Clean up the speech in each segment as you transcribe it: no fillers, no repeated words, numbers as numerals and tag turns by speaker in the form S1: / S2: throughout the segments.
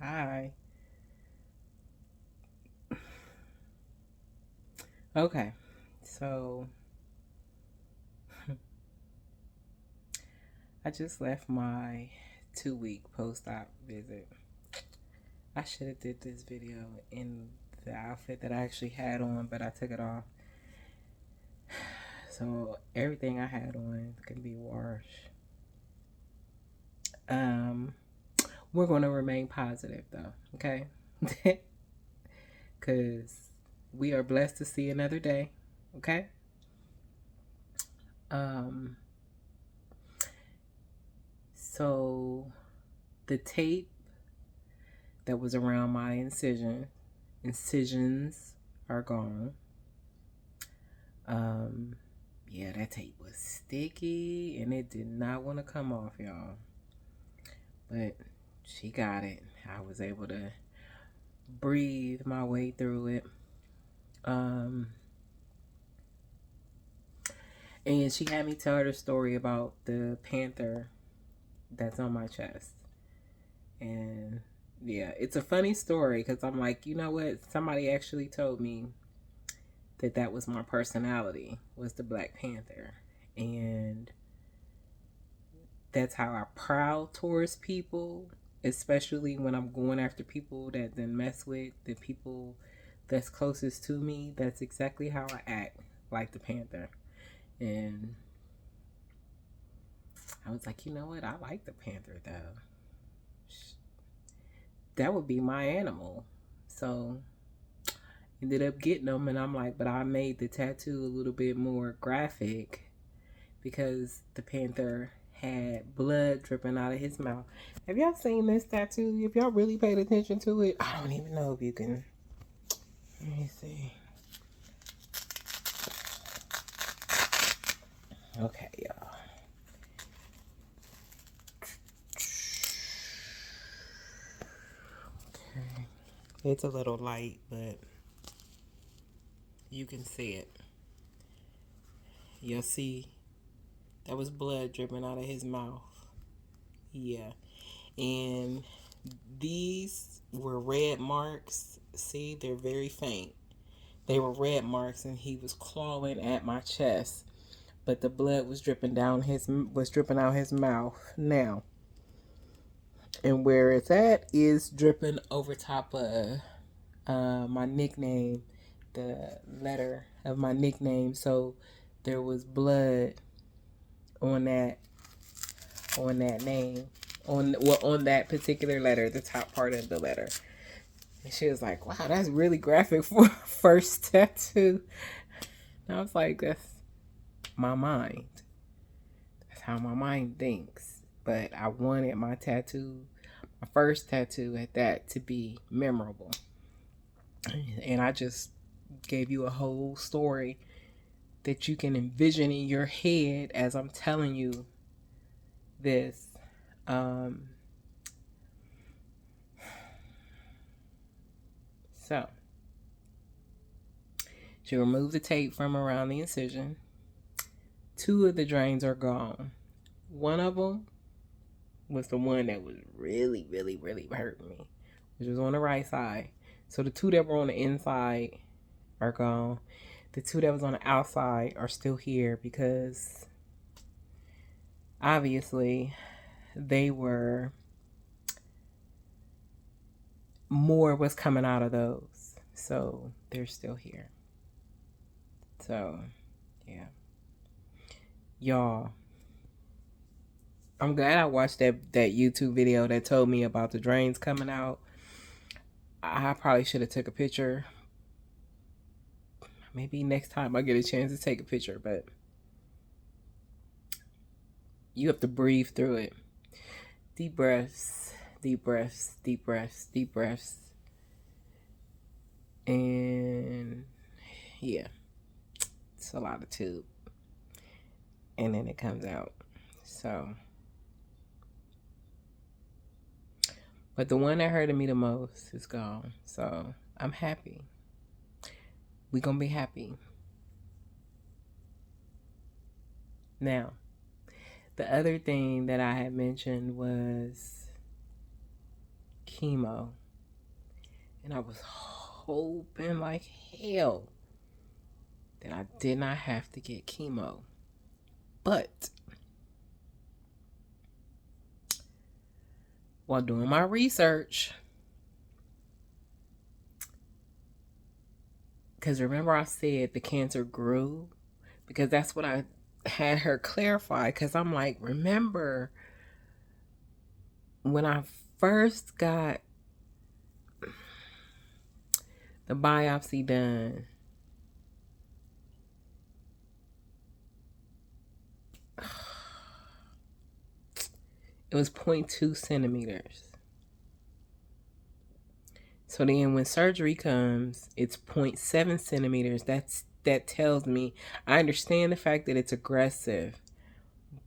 S1: Hi. Okay. So I just left my 2 week post-op visit. I should have did this video in the outfit that I actually had on, but I took it off. So everything I had on can be washed. Um, we're gonna remain positive though, okay? Cause we are blessed to see another day. Okay. Um, so the tape that was around my incisions are gone. Um, yeah, that tape was sticky and it did not want to come off, y'all. But she got it. I was able to breathe my way through it. Um, and she had me tell her the story about the panther that's on my chest. And yeah, it's a funny story because I'm like, you know what? Somebody actually told me that that was my personality, was the Black Panther. And that's how I prowl towards people, especially when I'm going after people that then mess with the people that's closest to me. That's exactly how I act, like the Panther. And I was like, you know what? I like the Panther though. That would be my animal. So ended up getting them, and I'm like, but I made the tattoo a little bit more graphic because the panther had blood dripping out of his mouth. Have y'all seen this tattoo? If y'all really paid attention to it, I don't even know if you can. Let me see. Okay, y'all. Okay. It's a little light, but you can see it. You'll see that was blood dripping out of his mouth. Yeah. And these were red marks. See, they're very faint. They were red marks, and he was clawing at my chest, but the blood was dripping out his mouth now. And where it's at is dripping over top of my nickname, the letter of my nickname. So there was blood on that name, on that particular letter, the top part of the letter. And she was like, "Wow, that's really graphic for a first tattoo." And I was like, "That's my mind. That's how my mind thinks." But I wanted my first tattoo at that, to be memorable. And I just gave you a whole story that you can envision in your head as I'm telling you this. Um, so she removed the tape from around the incision. Two of the drains are gone. One of them was the one that was really, really, really hurting me, which was on the right side. So the two that were on the inside are gone. The two that was on the outside are still here because obviously they were more was coming out of those. So they're still here. So yeah. Y'all, I'm glad I watched that YouTube video that told me about the drains coming out. I probably should have took a picture. Maybe next time I get a chance to take a picture, but you have to breathe through it. Deep breaths, deep breaths, deep breaths, deep breaths. And yeah, it's a lot of tube. And then it comes out. So, but the one that hurted me the most is gone. So I'm happy. We gonna be happy. Now, the other thing that I had mentioned was chemo. And I was hoping like hell that I did not have to get chemo. But while doing my research, because remember I said the cancer grew, because that's what I had her clarify. Because I'm like, remember when I first got the biopsy done, it was 0.2 centimeters. So then when surgery comes, it's 0.7 centimeters. That tells me, I understand the fact that it's aggressive,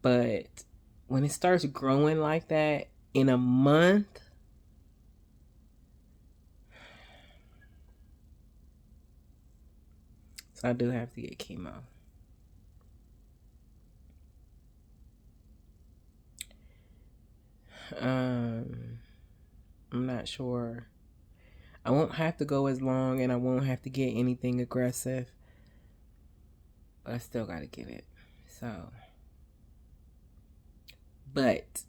S1: but when it starts growing like that in a month, so I do have to get chemo. I'm not sure. I won't have to go as long, and I won't have to get anything aggressive, but I still got to get it. So, but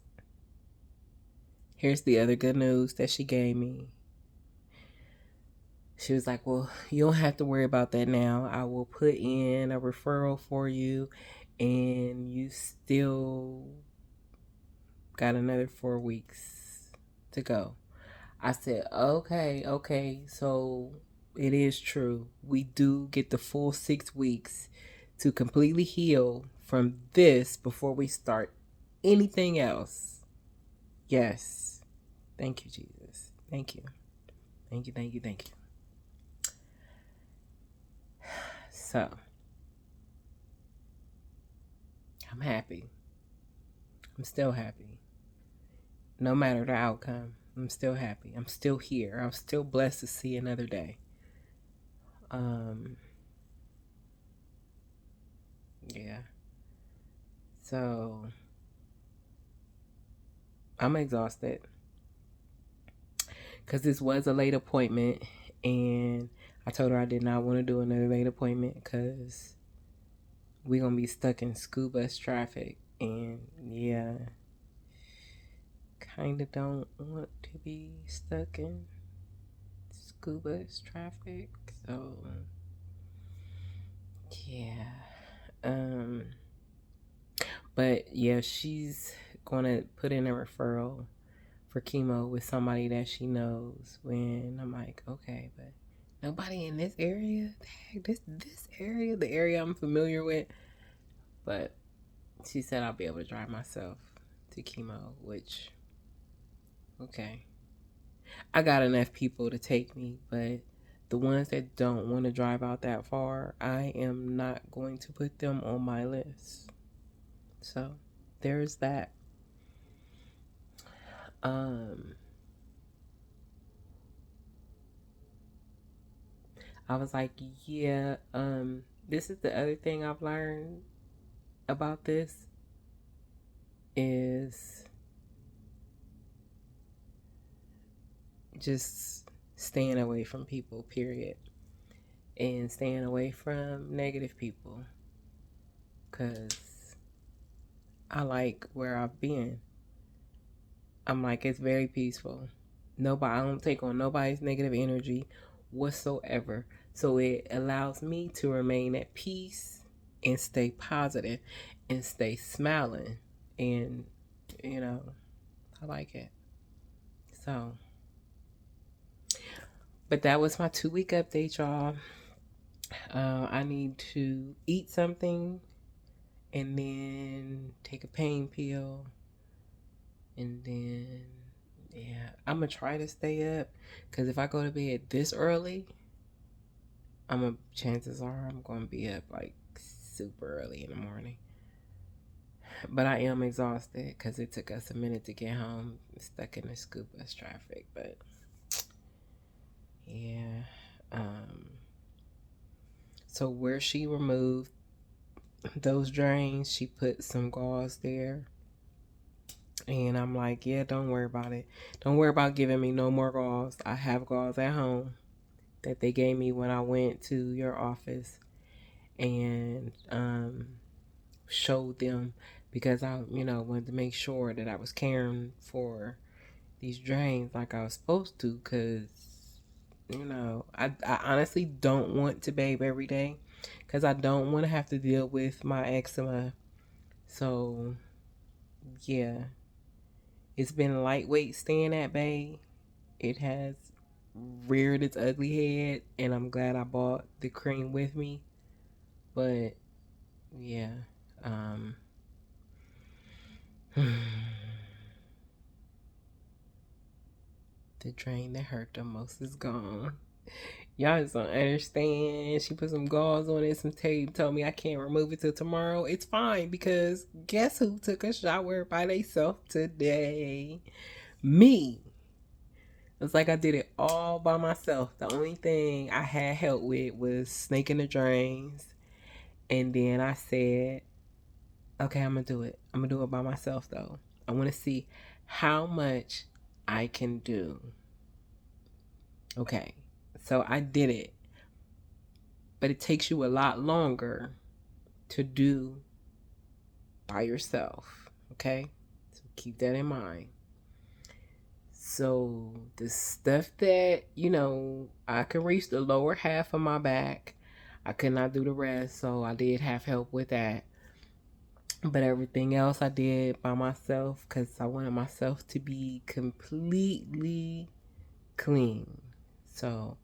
S1: here's the other good news that she gave me. She was like, well, you don't have to worry about that now. I will put in a referral for you, and you still got another 4 weeks to go. I said, okay. So it is true. We do get the full 6 weeks to completely heal from this before we start anything else. Yes. Thank you, Jesus. Thank you. Thank you. So, I'm happy. I'm still happy. No matter the outcome, I'm still happy. I'm still here. I'm still blessed to see another day. Yeah. So, I'm exhausted because this was a late appointment, and I told her I did not want to do another late appointment because we're going to be stuck in school bus traffic. And yeah, kind of don't want to be stuck in school bus traffic. So, yeah. But yeah, she's going to put in a referral for chemo with somebody that she knows. When I'm like, okay, but nobody in this area, this area, the area I'm familiar with. But she said I'll be able to drive myself to chemo, which, okay, I got enough people to take me, but the ones that don't want to drive out that far, I am not going to put them on my list. So there's that. I was like, yeah, this is the other thing I've learned about this is just staying away from people, period. And staying away from negative people. Because I like where I've been. I'm like, it's very peaceful. I don't take on nobody's negative energy whatsoever. So it allows me to remain at peace and stay positive and stay smiling. And, I like it. So, but that was my 2 week update, y'all. I need to eat something and then take a pain pill. And then, yeah, I'm going to try to stay up. Because if I go to bed this early, chances are I'm going to be up like super early in the morning. But I am exhausted because it took us a minute to get home, stuck in the school bus traffic. But yeah, so where she removed those drains, she put some gauze there, And I'm like, yeah, don't worry about it. Don't worry about giving me no more gauze. I have gauze at home that they gave me when I went to your office and showed them because I, wanted to make sure that I was caring for these drains like I was supposed to. Because, I honestly don't want to bathe every day because I don't want to have to deal with my eczema. So, yeah, it's been lightweight staying at bay. It has reared its ugly head, and I'm glad I bought the cream with me. But yeah, um, the drain that hurt the most is gone. Y'all just don't understand. She put some gauze on it, some tape, told me I can't remove it till tomorrow. It's fine because guess who took a shower by themselves today? Me. It's like I did it all by myself. The only thing I had help with was snaking the drains. And then I said, okay, I'm going to do it. I'm going to do it by myself, though. I want to see how much I can do. Okay. So I did it. But it takes you a lot longer to do by yourself. Okay? So keep that in mind. So the stuff that, I could reach the lower half of my back. I could not do the rest, so I did have help with that. But everything else I did by myself because I wanted myself to be completely clean. So,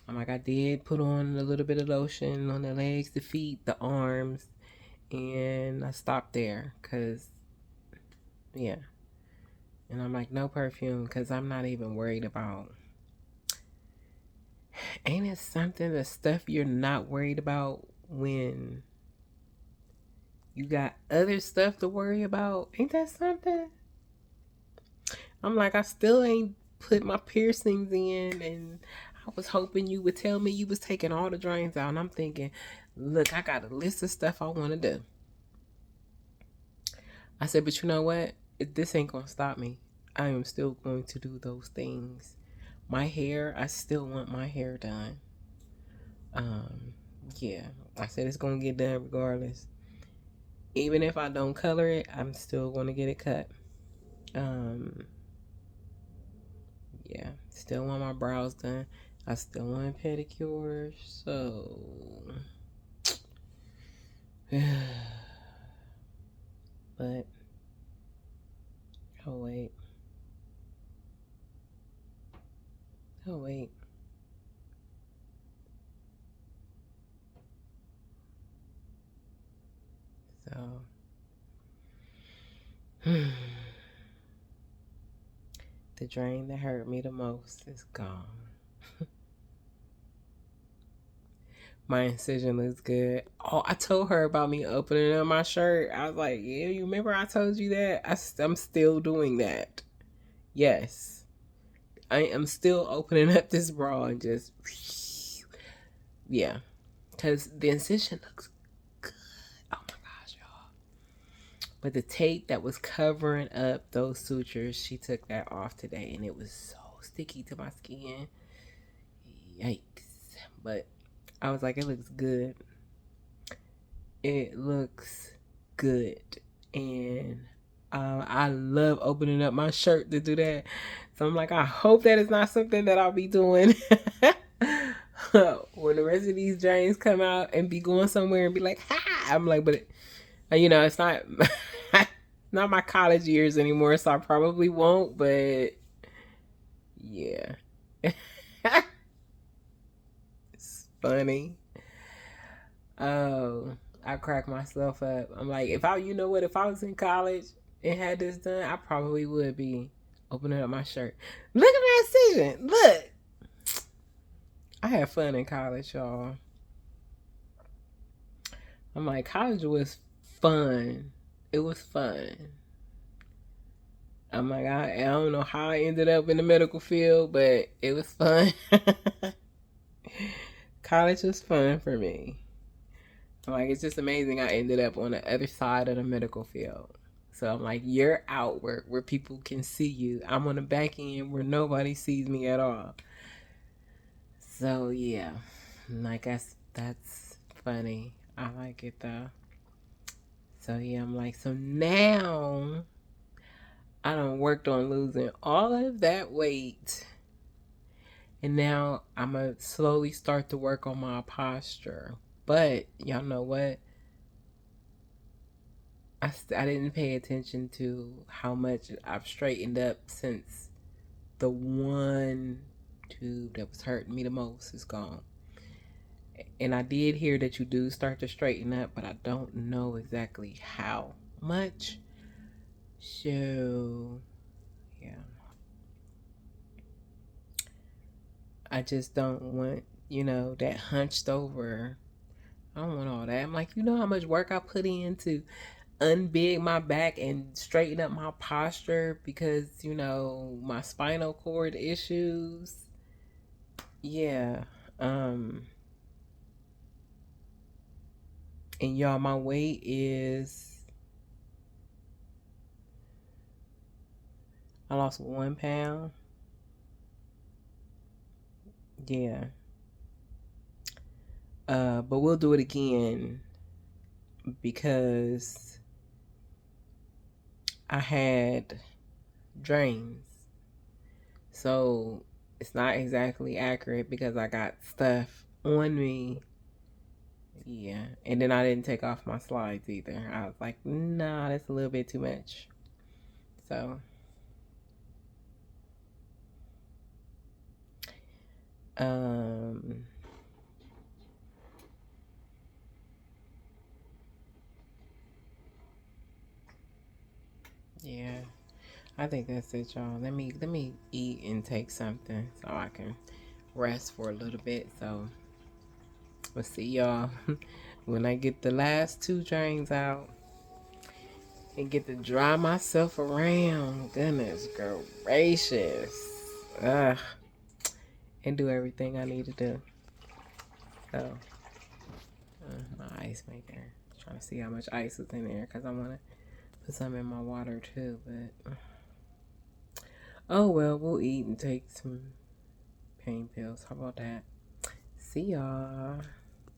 S1: I did put on a little bit of lotion on the legs, the feet, the arms, and I stopped there because, yeah. And I'm like, no perfume because I'm not even worried about. Ain't it something, the stuff you're not worried about when you got other stuff to worry about? Ain't that something? I'm like, I still ain't put my piercings in, and I was hoping you would tell me you was taking all the drains out. And I'm thinking, look, I got a list of stuff I want to do. I said, but you know what? This ain't going to stop me. I am still going to do those things. My hair, I still want my hair done. Yeah, I said it's going to get done regardless. Even if I don't color it, I'm still going to get it cut. Yeah, still want my brows done. I still want pedicures. So, but oh wait, oh wait. So, the drain that hurt me the most is gone. My incision looks good. Oh, I told her about me opening up my shirt. I was like, yeah, you remember I told you that? I'm still doing that. Yes. I am still opening up this bra and just, yeah. Because the incision looks good. Oh my gosh, y'all. But the tape that was covering up those sutures, she took that off today and it was so sticky to my skin. Yikes. But I was like, it looks good. It looks good. And I love opening up my shirt to do that. So I'm like, I hope that is not something that I'll be doing when the rest of these drains come out and be going somewhere and be like, ha! I'm like, but it's not not my college years anymore, so I probably won't. But yeah, it's funny. Oh, I crack myself up. I'm like, if I was in college and had this done, I probably would be opening up my shirt. Look at my incision. Look, I had fun in college, y'all. I'm like, college was fun. It was fun. I'm like, I don't know how I ended up in the medical field, but it was fun. College was fun for me. I'm like, it's just amazing I ended up on the other side of the medical field. So I'm like, you're out where people can see you. I'm on the back end where nobody sees me at all. So yeah, like that's funny. I like it though. So yeah, I'm like, so now I done worked on losing all of that weight. And now I'm going to slowly start to work on my posture. But y'all know what? I didn't pay attention to how much I've straightened up since the one tube that was hurting me the most is gone. And I did hear that you do start to straighten up, but I don't know exactly how much. So, yeah. I just don't want, that hunched over. I don't want all that. I'm like, you know how much work I put in to unbig my back and straighten up my posture because, my spinal cord issues. Yeah. Um and y'all, my weight is, I lost 1 pound. Yeah. But we'll do it again because I had drains. So it's not exactly accurate because I got stuff on me. Yeah. And then I didn't take off my slides either. I was like, nah, that's a little bit too much. So, um, yeah. I think that's it, y'all. Let me eat and take something so I can rest for a little bit. So we'll see y'all when I get the last 2 drains out and get to dry myself around. Goodness gracious. Ugh. And do everything I need to do. So, my ice maker. Trying to see how much ice is in there because I want to put some in my water too. But oh well, we'll eat and take some pain pills. How about that? See y'all.